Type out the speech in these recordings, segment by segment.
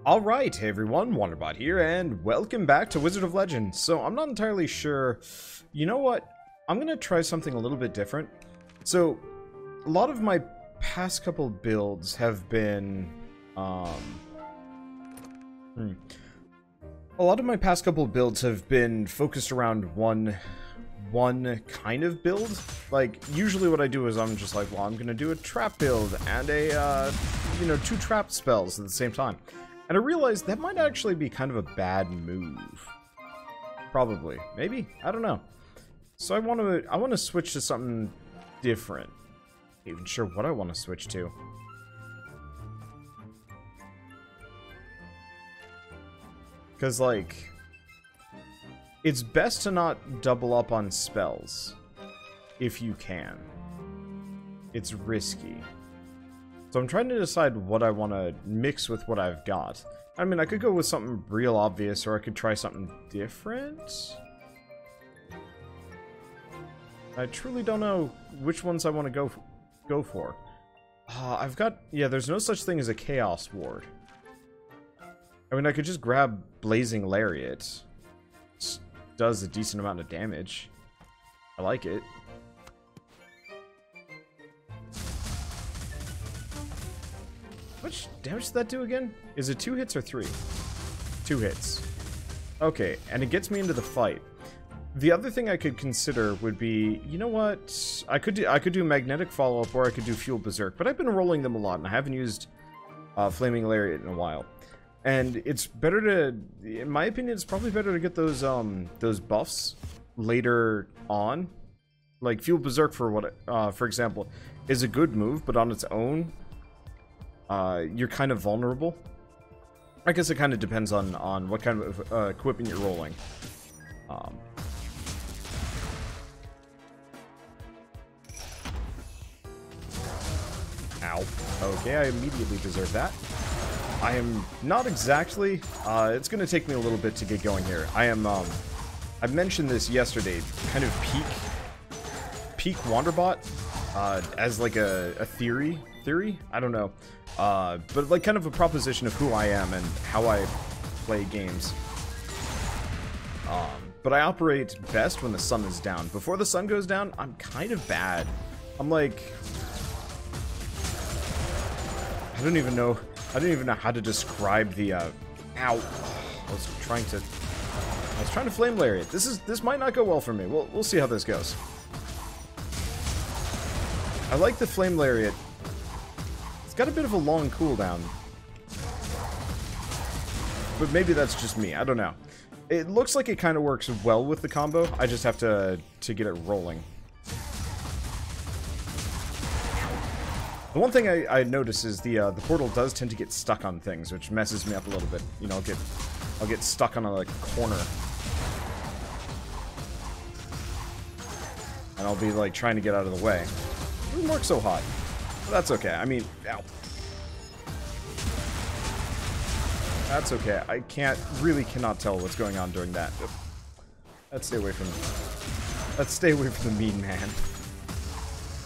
Alright, hey everyone, Wanderbot here, and welcome back to Wizard of Legend. So, I'm not entirely sure... You know what? I'm gonna try something a little bit different. So, a lot of my past couple builds have been... A lot of my past couple builds have been focused around one kind of build. Like, usually what I do is I'm just like, well, I'm gonna do a trap build and a, two trap spells at the same time. And I realized that might actually be kind of a bad move. Probably. Maybe? I don't know. So I want to switch to something different. Not even sure what I want to switch to. Because, like, it's best to not double up on spells if you can. It's risky. So I'm trying to decide what I want to mix with what I've got. I mean, I could go with something real obvious, or I could try something different. I truly don't know which ones I want to go for. I've got... Yeah, there's no such thing as a Chaos Ward. I mean, I could just grab Blazing Lariat. It does a decent amount of damage. I like it. How much damage does that do again? Is it 2 hits or 3? 2 hits. Okay, and it gets me into the fight. The other thing I could consider would be, you know what? I could do Magnetic Follow-Up, or I could do Fuel Berserk, but I've been rolling them a lot, and I haven't used Flaming Lariat in a while. And it's better to, in my opinion, it's probably better to get those buffs later on. Like Fuel Berserk, for example, is a good move, but on its own, you're kind of vulnerable. I guess it kind of depends on what kind of equipment you're rolling. Ow. Okay, I immediately deserve that. I am not exactly... it's going to take me a little bit to get going here. I am... I mentioned this yesterday, kind of peak Wanderbot, as like a theory? I don't know. But like kind of a proposition of who I am and how I play games. But I operate best when the sun is down. Before the sun goes down, I'm kind of bad. I'm like... I don't even know how to describe the, ow. I was trying to Flame Lariat. This might not go well for me. We'll see how this goes. I like the Flame Lariat. It's got a bit of a long cooldown. But maybe that's just me. I don't know. It looks like it kind of works well with the combo. I just have to get it rolling. The one thing I notice is the portal does tend to get stuck on things, which messes me up a little bit. You know, I'll get stuck on a like, corner. And I'll be like trying to get out of the way. It doesn't work so hot. But that's okay. I mean, ow. That's okay. I cannot tell what's going on during that. Let's stay away from the mean man.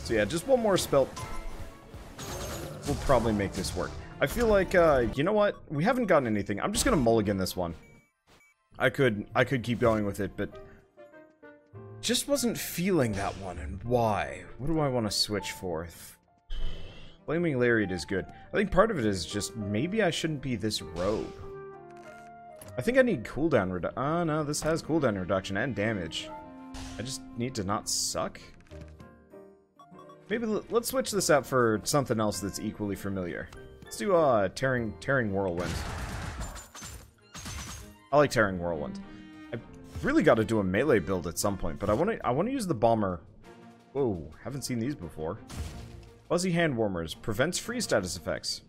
So yeah, just one more spell. We'll probably make this work. I feel like, you know what? We haven't gotten anything. I'm just gonna mulligan this one. I could keep going with it, but just wasn't feeling that one, and why? What do I want to switch for? Flaming Lariat is good. I think part of it is just maybe I shouldn't be this rogue. I think I need cooldown reduction. Oh no, this has cooldown reduction and damage. I just need to not suck. Maybe let's switch this out for something else that's equally familiar. Let's do Tearing Whirlwind. I like Tearing Whirlwind. I really got to do a melee build at some point, but I want to use the Bomber. Whoa, haven't seen these before. Fuzzy Hand Warmers prevents freeze status effects.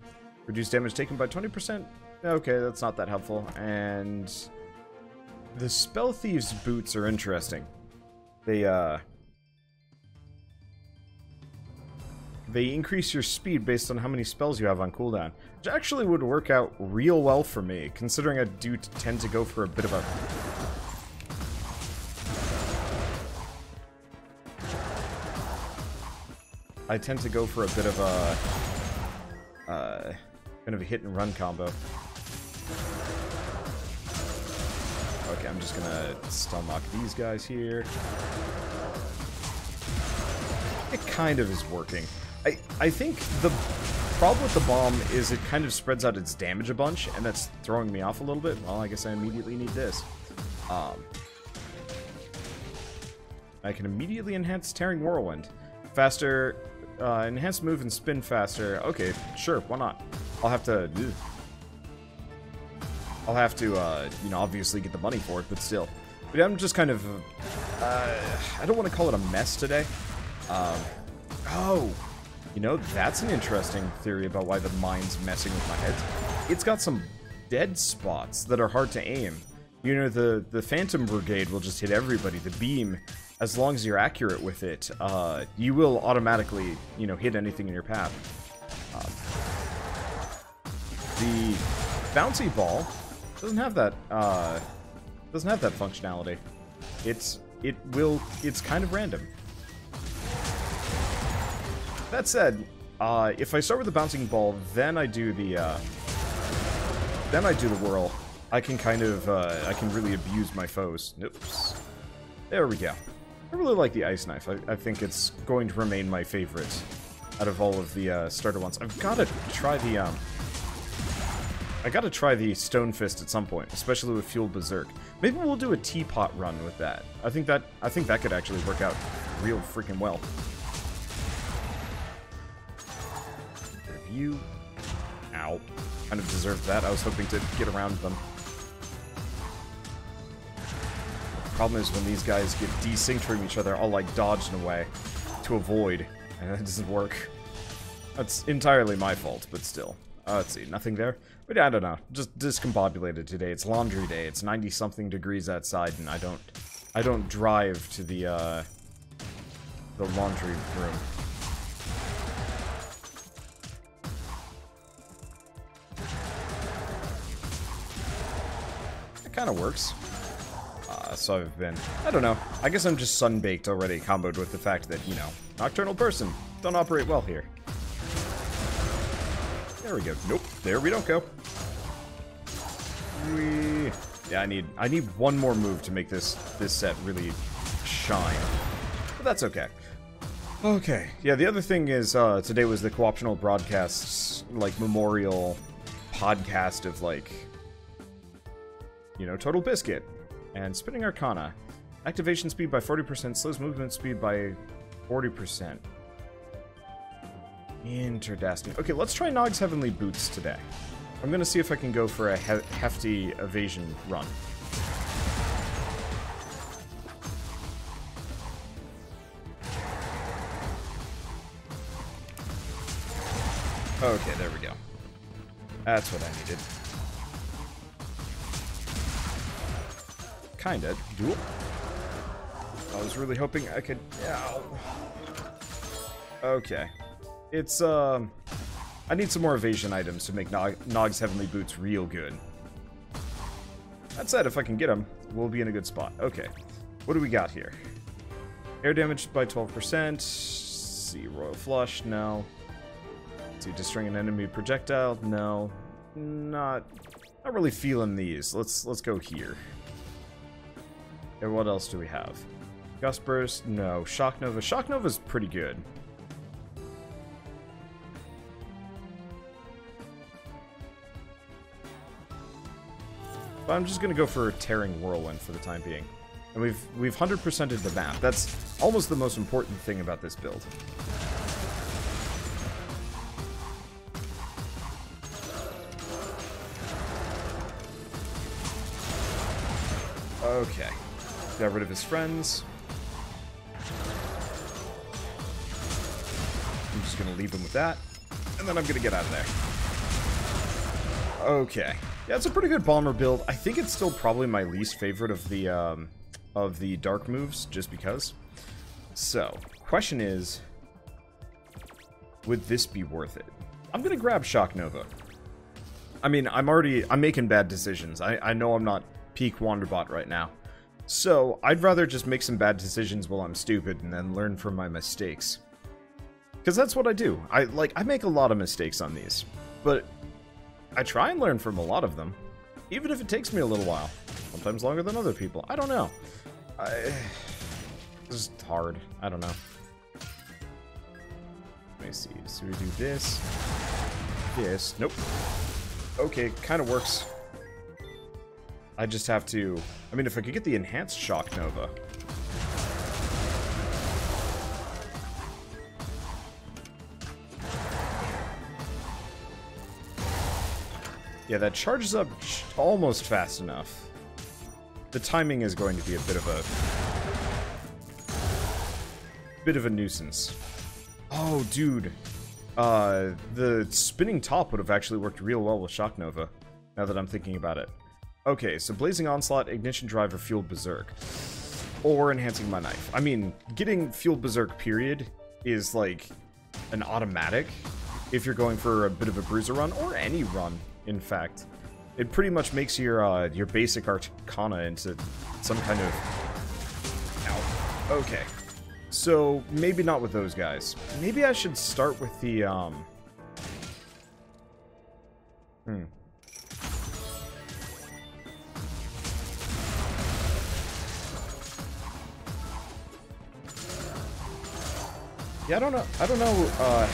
Reduce damage taken by 20%. Okay, that's not that helpful. And the Spell Thieves boots are interesting. They increase your speed based on how many spells you have on cooldown, which actually would work out real well for me, considering I do tend to go for a bit of a... kind of a hit and run combo. Okay, I'm just gonna stun lock these guys here. It kind of is working. I think the problem with the bomb is it kind of spreads out its damage a bunch, and that's throwing me off a little bit. Well, I guess I immediately need this. I can immediately enhance Tearing Whirlwind. Faster, enhance move and spin faster. Okay, sure, why not? I'll have to, you know, obviously get the money for it, but still. But I'm just kind of, I don't want to call it a mess today. Oh, you know, that's an interesting theory about why the mine's messing with my head. It's got some dead spots that are hard to aim. You know, the Phantom Brigade will just hit everybody. The beam, as long as you're accurate with it, you will automatically, you know, hit anything in your path. The bouncy ball doesn't have that functionality. It's kind of random. That said, if I start with the bouncing ball, then I do the whirl, I can kind of, I can really abuse my foes. Oops. There we go. I really like the Ice Knife. I think it's going to remain my favorite out of all of the starter ones. I've got to try the, I gotta try the Stone Fist at some point, especially with Fueled Berserk. Maybe we'll do a teapot run with that. I think that could actually work out real freaking well. You, ow, kind of deserved that. I was hoping to get around them. The problem is when these guys get desynced from each other, I'll like dodge in a way to avoid, and that doesn't work. That's entirely my fault, but still. Let's see, nothing there? But I don't know, just discombobulated today. It's laundry day, it's 90-something degrees outside, and I don't drive to the laundry room. It kind of works. So I've been, I don't know, I guess I'm just sunbaked already, comboed with the fact that, you know, Nocturnal Person don't operate well here. There we go. Nope. There we don't go. Yeah, I need one more move to make this set really shine. But that's okay. Okay. Yeah, the other thing is today was the co-optional broadcasts, like memorial podcast of like, you know, Total Biscuit and Spinning Arcana. Activation speed by 40%, slows movement speed by 40%. Interdasting. Okay, let's try Nog's Heavenly Boots today. I'm gonna see if I can go for a hefty evasion run. Okay, there we go. That's what I needed. Kinda. Duel. I was really hoping I could... Ow. Okay. It's, I need some more evasion items to make Nog's Heavenly Boots real good. That said, if I can get them, we'll be in a good spot. Okay. What do we got here? Air damage by 12%. See, Royal Flush, no. See, destroying an enemy projectile, no. Not really feeling these. Let's go here. And what else do we have? Gust Burst, no. Shock Nova. Shock Nova's pretty good. But I'm just gonna go for Tearing Whirlwind for the time being. And we've 100%ed the map. That's almost the most important thing about this build. Okay. Got rid of his friends. I'm just gonna leave him with that. And then I'm gonna get out of there. Okay. Yeah, it's a pretty good bomber build. I think it's still probably my least favorite of the dark moves, just because. So, question is, would this be worth it? I'm gonna grab Shock Nova. I mean, I'm making bad decisions. I know I'm not peak Wanderbot right now. So, I'd rather just make some bad decisions while I'm stupid and then learn from my mistakes. Because that's what I do. I make a lot of mistakes on these. But I try and learn from a lot of them, even if it takes me a little while. Sometimes longer than other people. I don't know. This is hard. I don't know. Let me see. So we do this. This. Nope. Okay, kind of works. I just have to... I mean, if I could get the enhanced Shock Nova... Yeah, that charges up almost fast enough. The timing is going to be a bit of a nuisance. Oh, dude. The spinning top would have actually worked real well with Shock Nova, now that I'm thinking about it. Okay, so Blazing Onslaught, Ignition Drive, or Fueled Berserk. Or Enhancing My Knife. I mean, getting Fueled Berserk, period, is like an automatic if you're going for a bit of a bruiser run, or any run. In fact, it pretty much makes your basic Arcana into some kind of... Ow. Okay. So, maybe not with those guys. Maybe I should start with the, Yeah, I don't know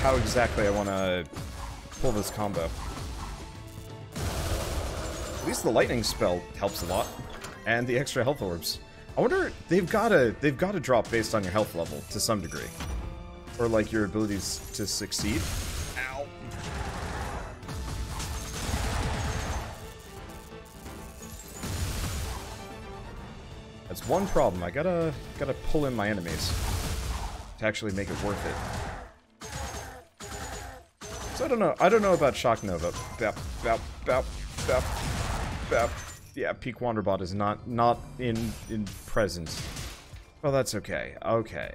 how exactly I want to pull this combo. At least the lightning spell helps a lot, and the extra health orbs. I wonder, they've gotta drop based on your health level to some degree, or like your abilities to succeed. Ow. That's one problem. I gotta pull in my enemies to actually make it worth it. So I don't know about Shock Nova. Bap, bap, bap, bap. Yeah, Peak Wanderbot is not in present. Oh, that's okay. Okay.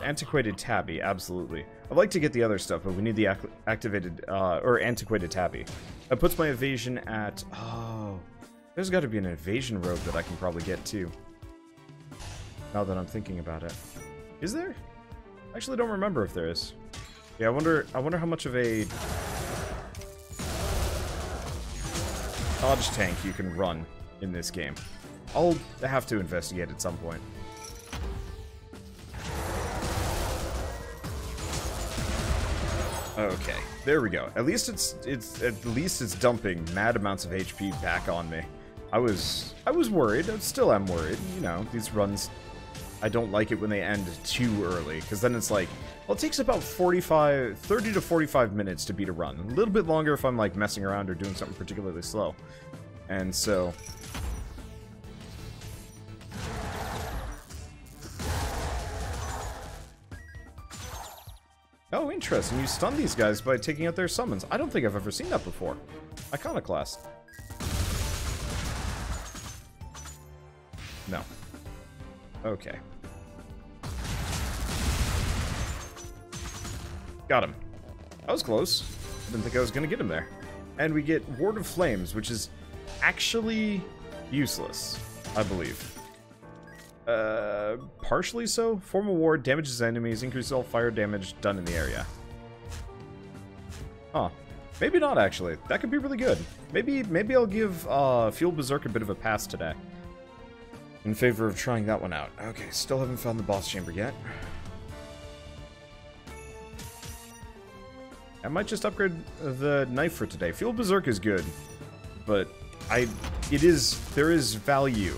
Antiquated Tabby, absolutely. I'd like to get the other stuff, but we need the activated or antiquated Tabby. That puts my evasion at... Oh, there's got to be an evasion robe that I can probably get too. Now that I'm thinking about it, is there? I actually don't remember if there is. Yeah, I wonder how much of a dodge tank you can run in this game. I'll have to investigate at some point. Okay, there we go. At least it's dumping mad amounts of HP back on me. I was worried. I still am worried. You know, these runs, I don't like it when they end too early, because then it's like, well, it takes about 30 to 45 minutes to beat a run. A little bit longer if I'm, like, messing around or doing something particularly slow. And so... Oh, interesting. You stun these guys by taking out their summons. I don't think I've ever seen that before. Iconoclast. No. Okay. Got him. That was close. I didn't think I was going to get him there. And we get Ward of Flames, which is actually useless, I believe. Partially so. Form a ward, damages enemies, increases all fire damage done in the area. Huh. Maybe not, actually. That could be really good. Maybe I'll give Fueled Berserk a bit of a pass today, in favor of trying that one out. Okay, still haven't found the boss chamber yet. I might just upgrade the knife for today. Fueled Berserk is good, but there is value.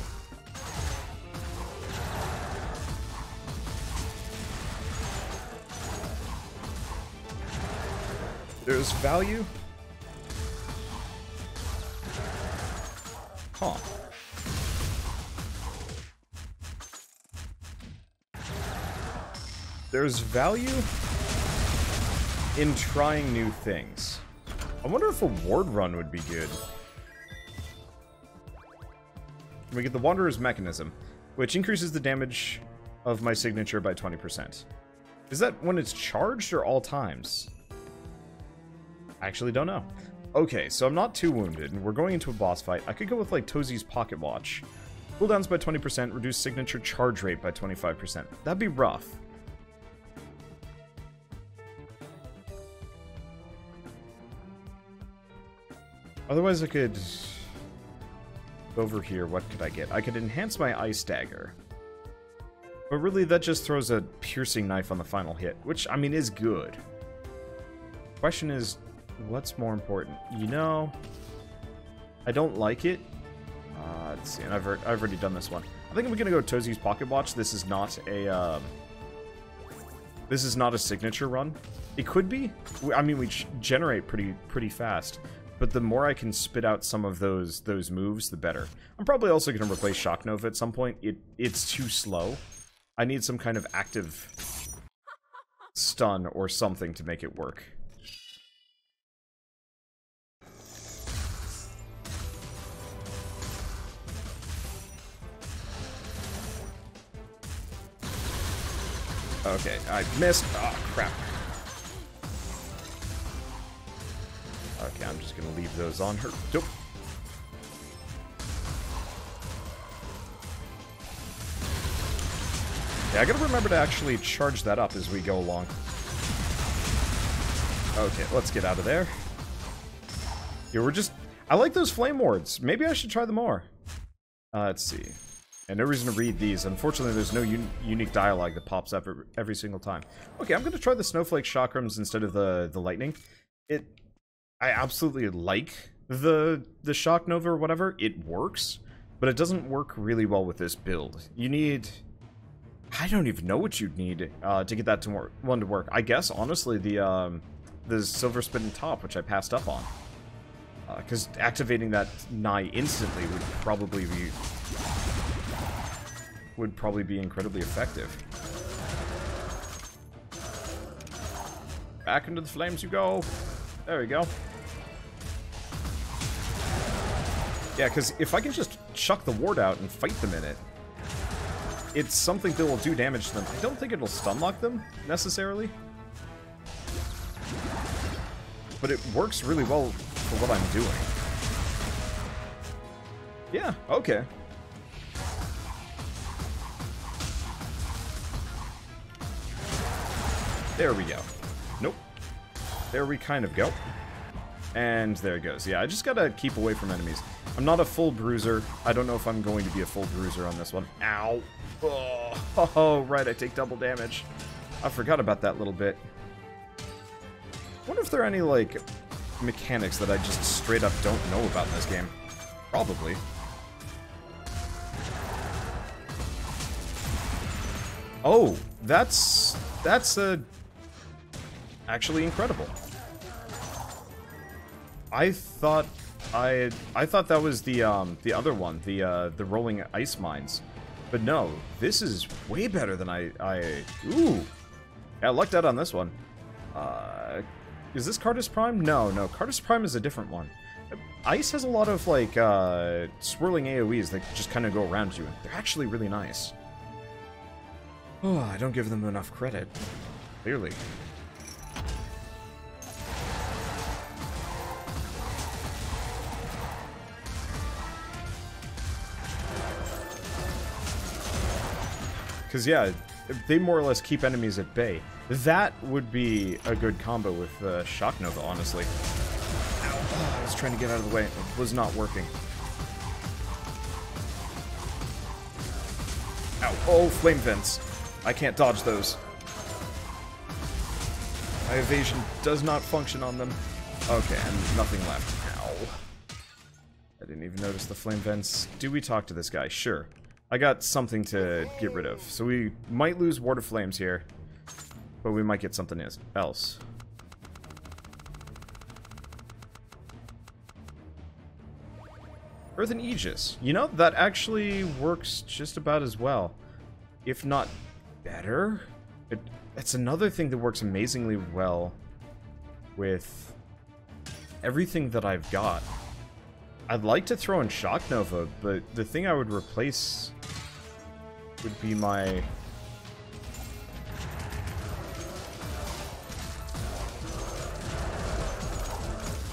There's value? Huh. There's value in trying new things. I wonder if a ward run would be good. We get the Wanderer's Mechanism, which increases the damage of my signature by 20%. Is that when it's charged or all times? I actually don't know. Okay, so I'm not too wounded, and we're going into a boss fight. I could go with, like, Tozi's Pocket Watch. Cooldowns by 20%, reduce signature charge rate by 25%. That'd be rough. Otherwise, I could... Over here, what could I get? I could enhance my ice dagger. But really, that just throws a piercing knife on the final hit, which, I mean, is good. Question is, what's more important? You know, I don't like it. Let's see, and I've already done this one. I think I'm gonna go Tozi's Pocket Watch. This is not a signature run. It could be. I mean, we generate pretty fast. But the more I can spit out some of those moves, the better. I'm probably also going to replace Shock Nova at some point. It's too slow. I need some kind of active stun or something to make it work. Okay, I missed. Oh, crap. Okay, I'm just gonna leave those on her. Nope. Yeah, I gotta remember to actually charge that up as we go along. Okay, let's get out of there. Yeah, we're just... I like those flame wards. Maybe I should try them more. Let's see. And no reason to read these. Unfortunately, there's no unique dialogue that pops up every single time. Okay, I'm gonna try the Snowflake Chakrams instead of the lightning. I absolutely like the Shock Nova or whatever. It works, but it doesn't work really well with this build. You need... I don't even know what you'd need to get that one to work. I guess, honestly, the Silver Spin Top, which I passed up on. Because activating that nigh instantly would probably be incredibly effective. Back into the flames you go. There we go. Yeah, because if I can just chuck the ward out and fight them in it, it's something that will do damage to them. I don't think it'll stun lock them, necessarily. But it works really well for what I'm doing. Yeah, okay. There we go. Nope. There we kind of go. And there it goes. Yeah, I just gotta keep away from enemies. I'm not a full bruiser. I don't know if I'm going to be a full bruiser on this one. Ow. Oh, right, I take double damage. I forgot about that little bit. Wonder if there are any, like, mechanics that I just straight up don't know about in this game. Probably. Oh, that's actually incredible. I thought that was the other one, the rolling ice mines. But no, this is way better than ooh. Yeah, I lucked out on this one. Is this Cardus Prime? No, Cardus Prime is a different one. Ice has a lot of, like, swirling AoEs that just kind of go around you, and they're actually really nice. Oh, I don't give them enough credit. Clearly. Because, yeah, they more or less keep enemies at bay. That would be a good combo with Shock Nova, honestly. Ow. Oh, I was trying to get out of the way. It was not working. Ow. Oh, flame vents. I can't dodge those. My evasion does not function on them. Okay, and nothing left. Ow. I didn't even notice the flame vents. Do we talk to this guy? Sure. I got something to get rid of. So we might lose Ward of Flames here, but we might get something else. Earthen Aegis. You know, that actually works just about as well, if not better. It's another thing that works amazingly well with everything that I've got. I'd like to throw in Shock Nova, but the thing I would replace would be my...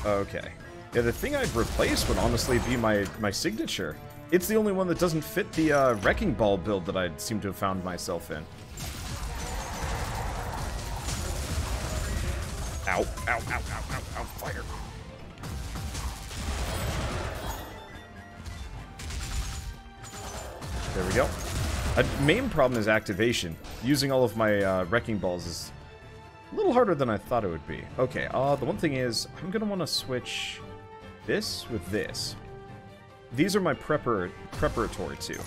Okay. Yeah, the thing I'd replace would honestly be my signature. It's the only one that doesn't fit the Wrecking Ball build that I seem to have found myself in. Ow, ow, ow, ow, ow, ow, fire. There we go. Main problem is activation. Using all of my wrecking balls is a little harder than I thought it would be. Okay, the one thing is, I'm going to want to switch this with this. These are my preparatory two.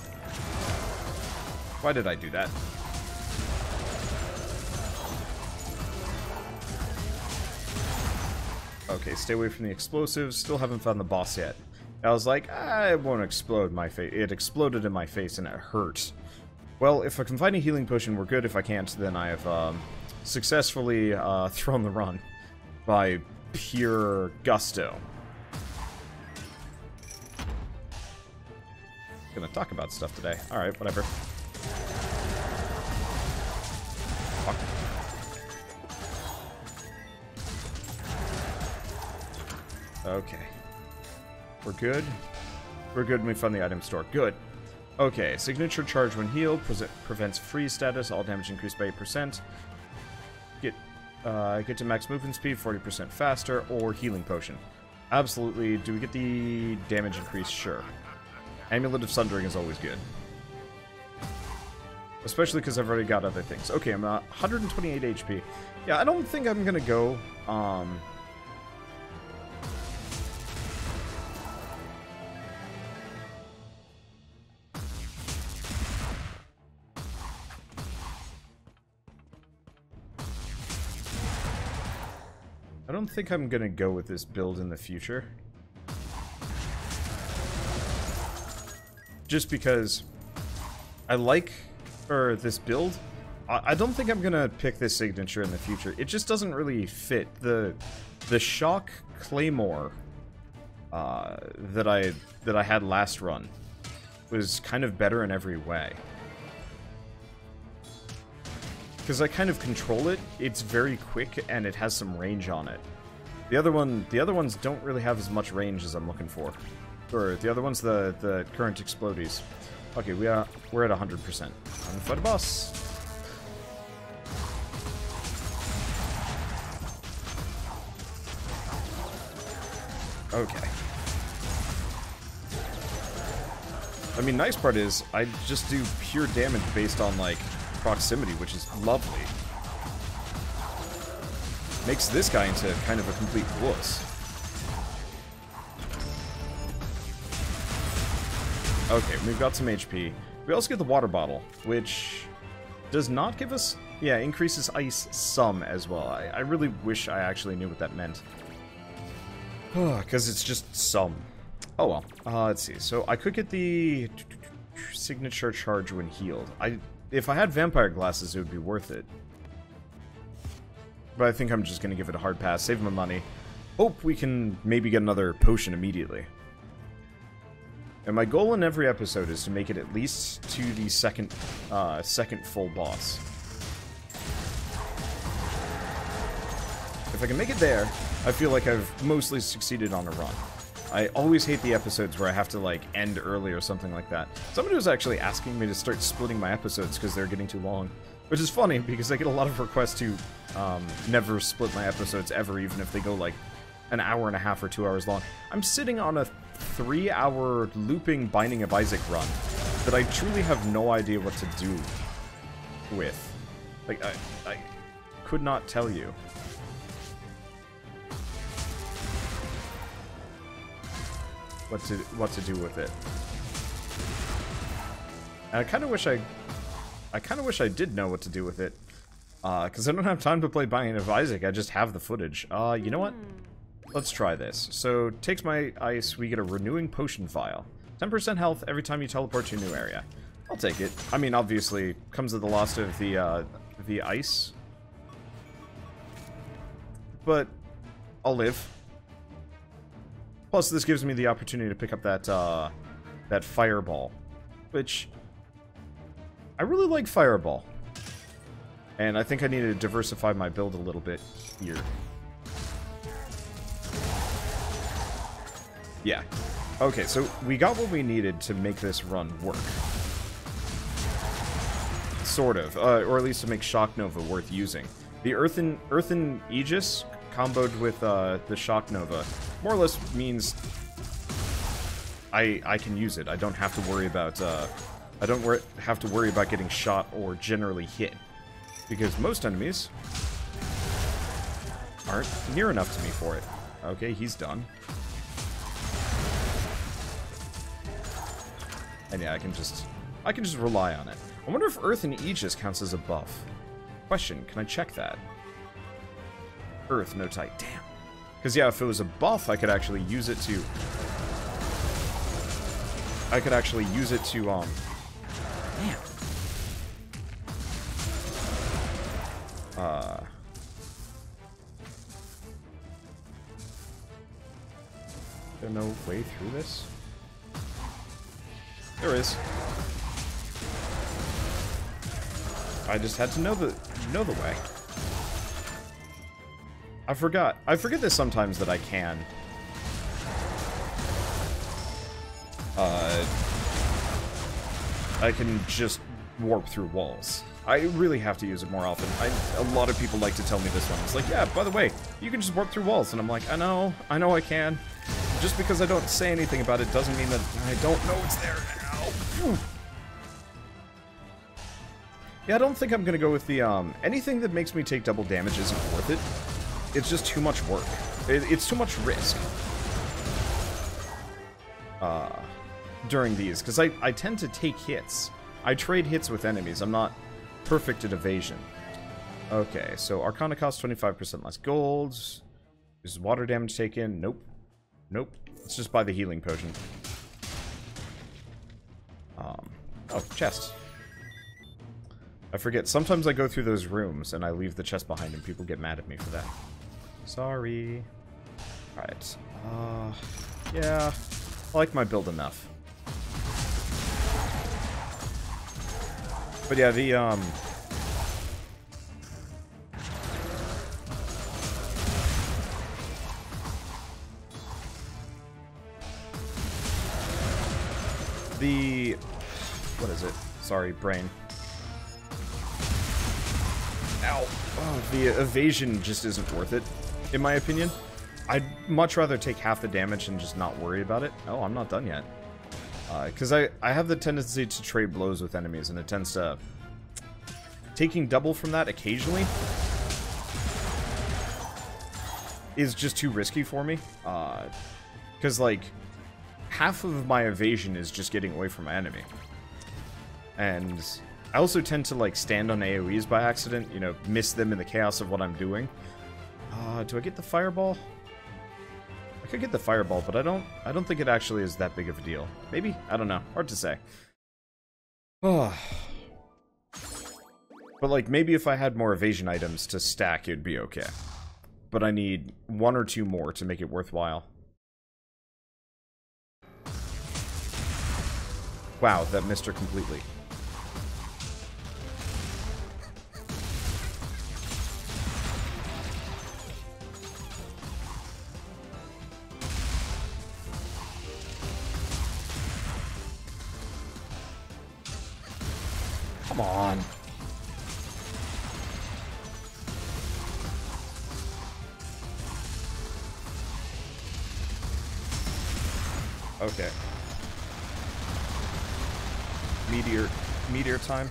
Why did I do that? Okay, stay away from the explosives. Still haven't found the boss yet. I was like, it won't explode my face. It exploded in my face and it hurt. Well, if I can find a healing potion, we're good. If I can't, then I have successfully thrown the run by pure gusto. Gonna talk about stuff today. Alright, whatever. Fuck. Okay. We're good. We're good when we find the item store. Good. Okay, signature charge when healed. Prevents freeze status. All damage increased by 8%. Get to max movement speed, 40% faster. Or healing potion. Absolutely. Do we get the damage increase? Sure. Amulet of Sundering is always good. Especially because I've already got other things. Okay, I'm at 128 HP. Yeah, I don't think I'm gonna go, I don't think I'm gonna go with this build in the future. Just because I like this build. I don't think I'm gonna pick this signature in the future. It just doesn't really fit. The shock claymore that I had last run was kind of better in every way. Because I kind of control it. It's very quick and it has some range on it. The other ones don't really have as much range as I'm looking for. Or the other one's the current explodies. Okay, we're at 100%. I'm gonna fight a boss. Okay. I mean, nice part is I just do pure damage based on like proximity, which is lovely. Makes this guy into kind of a complete wuss. Okay, we've got some HP. We also get the water bottle, which does not give us... Yeah, increases ice some as well. I really wish I actually knew what that meant. Because it's just some. Oh well. Let's see. So I could get the signature charge when healed. If I had vampire glasses, it would be worth it. But I think I'm just going to give it a hard pass, save my money. Hope we can maybe get another potion immediately. And my goal in every episode is to make it at least to the second full boss. If I can make it there, I feel like I've mostly succeeded on a run. I always hate the episodes where I have to, like, end early or something like that. Somebody was actually asking me to start splitting my episodes because they're getting too long. Which is funny, because I get a lot of requests to never split my episodes ever, even if they go, like, an hour and a half or 2 hours long. I'm sitting on a 3-hour looping Binding of Isaac run that I truly have no idea what to do with. Like, I could not tell you. What to do with it. And I kind of wish I did know what to do with it. Because I don't have time to play Binding of Isaac, I just have the footage. You know what? Let's try this. So, takes my ice, we get a renewing potion vial. 10% health every time you teleport to a new area. I'll take it. I mean, obviously, comes at the loss of the ice. But, I'll live. Plus, this gives me the opportunity to pick up that fireball. Which, I really like fireball. And I think I need to diversify my build a little bit here. Yeah. Okay, so we got what we needed to make this run work. Sort of. Or at least to make Shock Nova worth using. The Earthen Aegis comboed with the Shock Nova more or less means I can use it. I don't have to worry about I don't have to worry about getting shot or generally hit. Because most enemies aren't near enough to me for it. Okay, he's done. And yeah, I can just rely on it. I wonder if Earth and Aegis counts as a buff. Question, can I check that? Earth, no tight. Damn. Because yeah, if it was a buff, I could actually use it to... Damn. Is there no way through this? There is. I just had to know the way. I forget this sometimes that I can. I can just warp through walls. I really have to use it more often. A lot of people like to tell me this one. It's like, yeah, by the way, you can just warp through walls. And I'm like, I know I can. Just because I don't say anything about it doesn't mean that I don't know it's there now. Yeah, I don't think I'm gonna go with the, anything that makes me take double damage isn't worth it. It's just too much work. It's too much risk. During these, because I tend to take hits. I trade hits with enemies. I'm not perfect at evasion. Okay, so Arcana costs 25% less gold. Is water damage taken? Nope. Nope. Let's just buy the healing potion. Oh, chest. I forget. Sometimes I go through those rooms and I leave the chest behind and people get mad at me for that. Sorry. Alright. Yeah. I like my build enough. But yeah, what is it? Sorry, brain. Ow. Oh, the evasion just isn't worth it, in my opinion. I'd much rather take half the damage and just not worry about it. Oh, I'm not done yet. Because I have the tendency to trade blows with enemies, and it tends to... Taking double from that occasionally is just too risky for me. Because, like, half of my evasion is just getting away from my enemy. And I also tend to, like, stand on AoEs by accident, you know, miss them in the chaos of what I'm doing. Do I get the fireball? I could get the fireball, but I don't think it actually is that big of a deal. Maybe? I don't know. Hard to say. But, like, maybe if I had more evasion items to stack, it'd be okay. But I need 1 or 2 more to make it worthwhile. Wow, that missed her completely. Come on. Okay. Meteor time.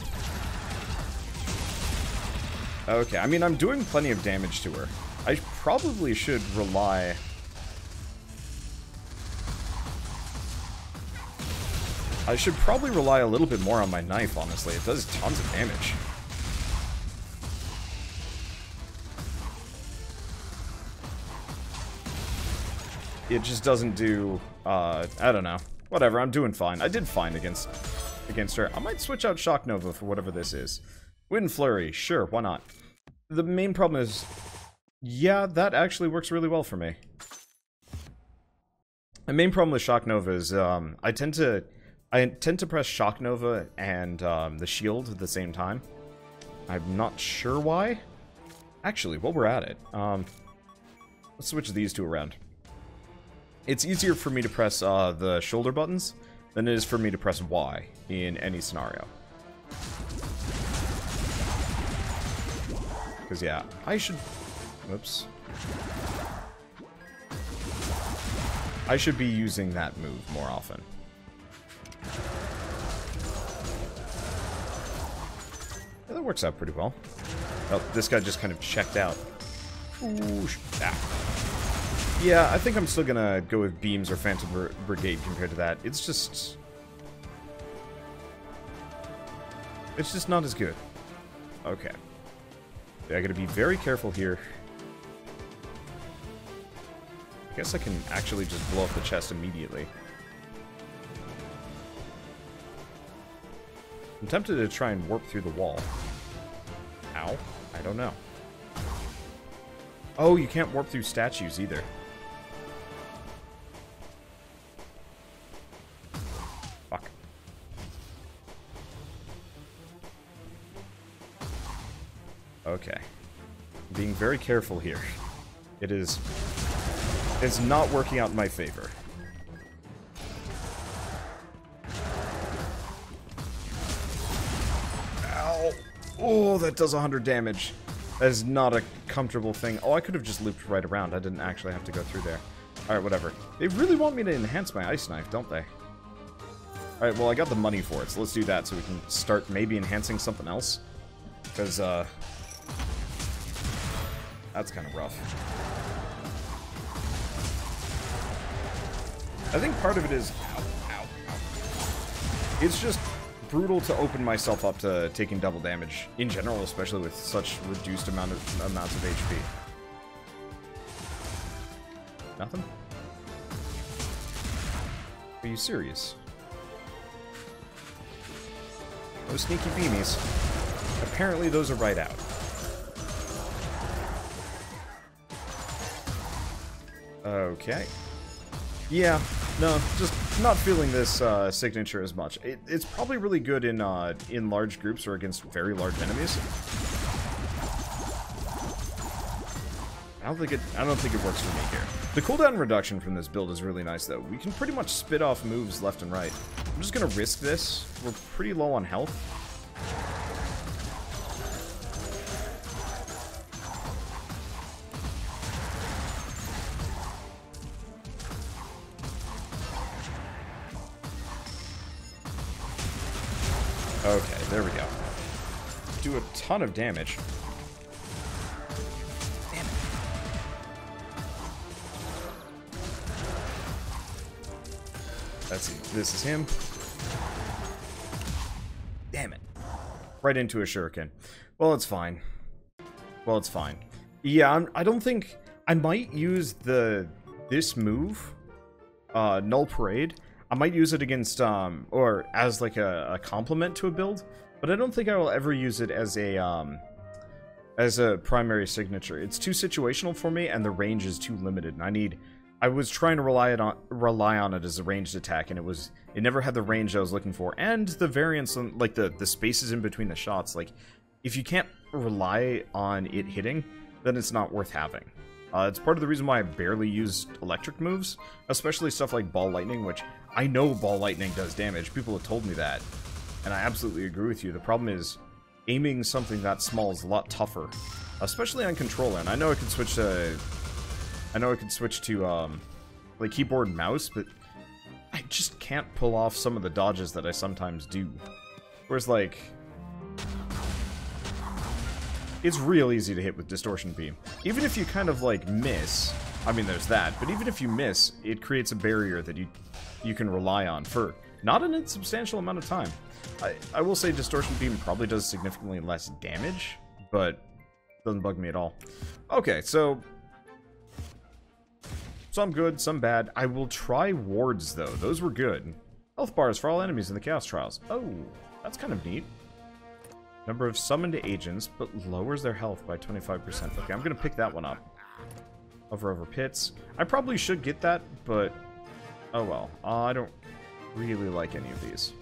Okay, I mean, I'm doing plenty of damage to her. I probably should rely... I should probably rely a little bit more on my knife, honestly. It does tons of damage. It just doesn't do, I don't know. Whatever, I'm doing fine. I did fine against her. I might switch out Shock Nova for whatever this is. Wind Flurry, sure, why not? The main problem is, yeah, that actually works really well for me. The main problem with Shock Nova is, I tend to press Shock Nova and the shield at the same time. I'm not sure why. Actually, while we're at it, let's switch these two around. It's easier for me to press the shoulder buttons than it is for me to press Y in any scenario. Because, yeah, I should... Whoops. I should be using that move more often. works out pretty well. Oh, this guy just kind of checked out. Ooh, yeah, I think I'm still gonna go with Beams or Phantom Brigade compared to that. It's just not as good. Okay. I gotta be very careful here. I guess I can actually just blow up the chest immediately. I'm tempted to try and warp through the wall. Ow. I don't know. Oh, you can't warp through statues either. Fuck. Okay. Being very careful here. It's not working out in my favor. Ow. Oh, that does 100 damage. That is not a comfortable thing. Oh, I could have just looped right around. I didn't actually have to go through there. Alright, whatever. They really want me to enhance my ice knife, don't they? Alright, well, I got the money for it, so let's do that so we can start maybe enhancing something else. Because, that's kind of rough. I think part of it is... Ow, ow, ow. It's just brutal to open myself up to taking double damage in general, especially with such reduced amounts of HP. Nothing? Are you serious? Those sneaky beamies. Apparently those are right out. Okay. Yeah, no, just not feeling this signature as much. It's probably really good in large groups or against very large enemies. I don't think it works for me here. The cooldown reduction from this build is really nice though. We can pretty much spit off moves left and right. I'm just gonna risk this. We're pretty low on health. Okay, there we go. Do a ton of damage. Damn it. Let's see. This is him. Damn it. Right into a shuriken. Well, it's fine. Well, it's fine. Yeah, I don't think... I might use this move, Null Parade. I might use it against, or as like a complement to a build, but I don't think I will ever use it as a primary signature. It's too situational for me, and the range is too limited. And I was trying to rely on it as a ranged attack, and it never had the range I was looking for, and the variance on like the spaces in between the shots. Like, if you can't rely on it hitting, then it's not worth having. It's part of the reason why I barely use electric moves, especially stuff like Ball Lightning, which I know Ball Lightning does damage. People have told me that, and I absolutely agree with you. The problem is, aiming something that small is a lot tougher, especially on controller. And I know I can switch to, like keyboard and mouse, but I just can't pull off some of the dodges that I sometimes do. Whereas, like, it's real easy to hit with Distortion Beam. Even if you kind of, like, miss, I mean, there's that, but even if you miss, it creates a barrier that you can rely on for not an insubstantial amount of time. I will say Distortion Beam probably does significantly less damage, but doesn't bug me at all. Okay, so some good, some bad. I will try wards, though. Those were good. Health bars for all enemies in the Chaos Trials. Oh, that's kind of neat. Number of summoned agents, but lowers their health by 25%. Okay, I'm going to pick that one up. Over pits. I probably should get that, but oh well. I don't really like any of these.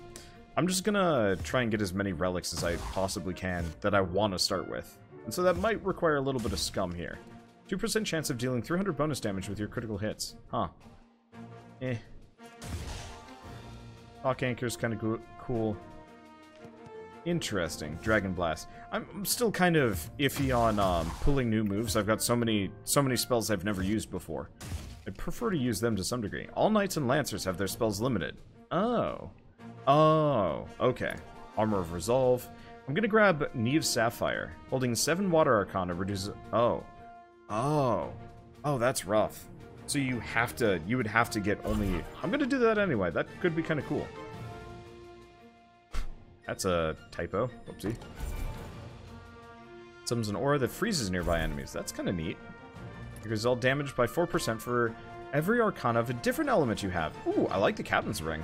I'm just going to try and get as many relics as I possibly can that I want to start with. And so that might require a little bit of scum here. 2% chance of dealing 300 bonus damage with your critical hits. Huh. Eh. Hawk Anchor's kind of cool. Interesting. Dragon Blast. I'm still kind of iffy on pulling new moves. I've got so many spells I've never used before. I'd prefer to use them to some degree. All Knights and Lancers have their spells limited. Oh. Oh, okay. Armor of Resolve. I'm gonna grab Neve's Sapphire. Holding 7 Water Arcana reduces... Oh. Oh. Oh, that's rough. So you would have to get only... I'm gonna do that anyway. That could be kind of cool. That's a typo. Whoopsie. Summons an aura that freezes nearby enemies. That's kind of neat. Because all damaged by 4% for every arcana of a different element you have. Ooh, I like the Captain's Ring.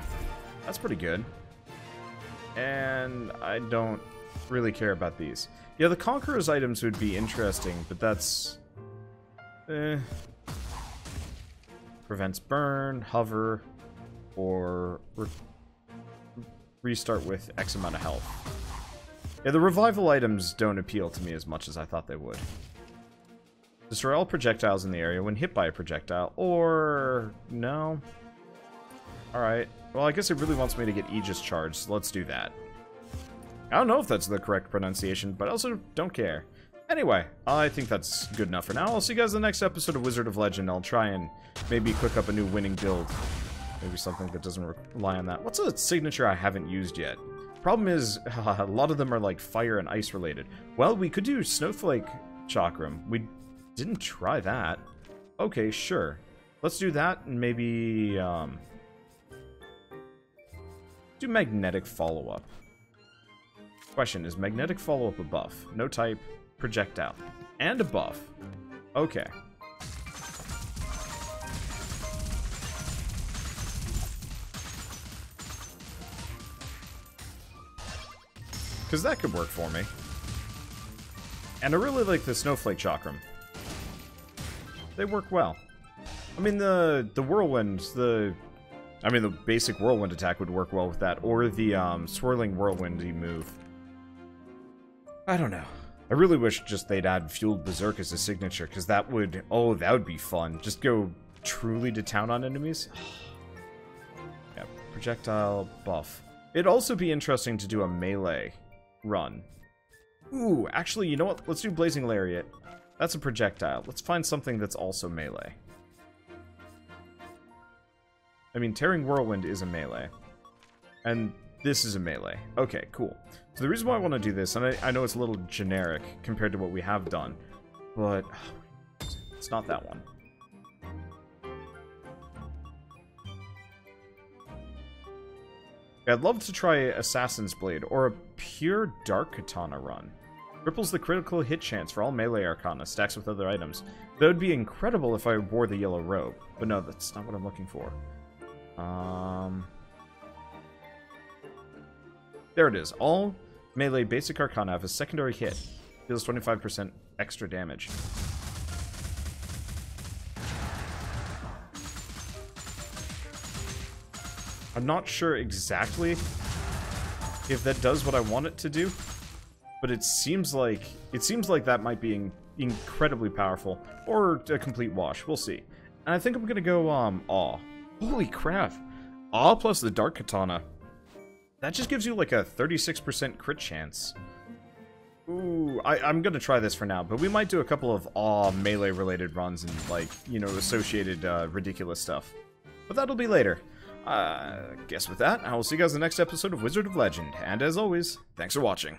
That's pretty good. And I don't really care about these. Yeah, the Conqueror's items would be interesting, but that's... Prevents burn, hover, or restart with X amount of health. Yeah, the revival items don't appeal to me as much as I thought they would. Destroy all projectiles in the area when hit by a projectile, or... no? Alright. Well, I guess it really wants me to get Aegis charged, so let's do that. I don't know if that's the correct pronunciation, but I also don't care. Anyway, I think that's good enough for now. I'll see you guys in the next episode of Wizard of Legend. I'll try and maybe cook up a new winning build. Maybe something that doesn't rely on that. What's a signature I haven't used yet? Problem is, a lot of them are like fire and ice related. Well, we could do Snowflake Chakram. We didn't try that. Okay, sure. Let's do that and maybe do Magnetic Follow-Up. Question, is Magnetic Follow-Up a buff? No type, projectile. And a buff. Okay. Because that could work for me. And I really like the Snowflake Chakram. They work well. I mean, the Whirlwind, the basic Whirlwind attack would work well with that. Or the Swirling Whirlwindy move. I don't know. I really wish just they'd add Fueled Berserk as a signature, because that would... oh, that would be fun. Just go truly to town on enemies. Yeah, projectile buff. It'd also be interesting to do a melee run. Ooh, actually, you know what? Let's do Blazing Lariat. That's a projectile. Let's find something that's also melee. I mean, Tearing Whirlwind is a melee. And this is a melee. Okay, cool. So the reason why I want to do this, and I know it's a little generic compared to what we have done, but it's not that one. I'd love to try Assassin's Blade, or a pure Dark Katana run. Triples the critical hit chance for all melee arcana, stacks with other items. That would be incredible if I wore the yellow robe. But no, that's not what I'm looking for. There it is. All melee basic arcana have a secondary hit. Deals 25% extra damage. I'm not sure exactly if that does what I want it to do, but it seems like that might be incredibly powerful, or a complete wash. We'll see. And I think I'm gonna go Awe. Holy crap! Awe plus the Dark Katana. That just gives you like a 36% crit chance. Ooh, I'm gonna try this for now, but we might do a couple of Awe melee related runs and like, you know, associated ridiculous stuff. But that'll be later. Guess with that, I will see you guys in the next episode of Wizard of Legend, and as always, thanks for watching.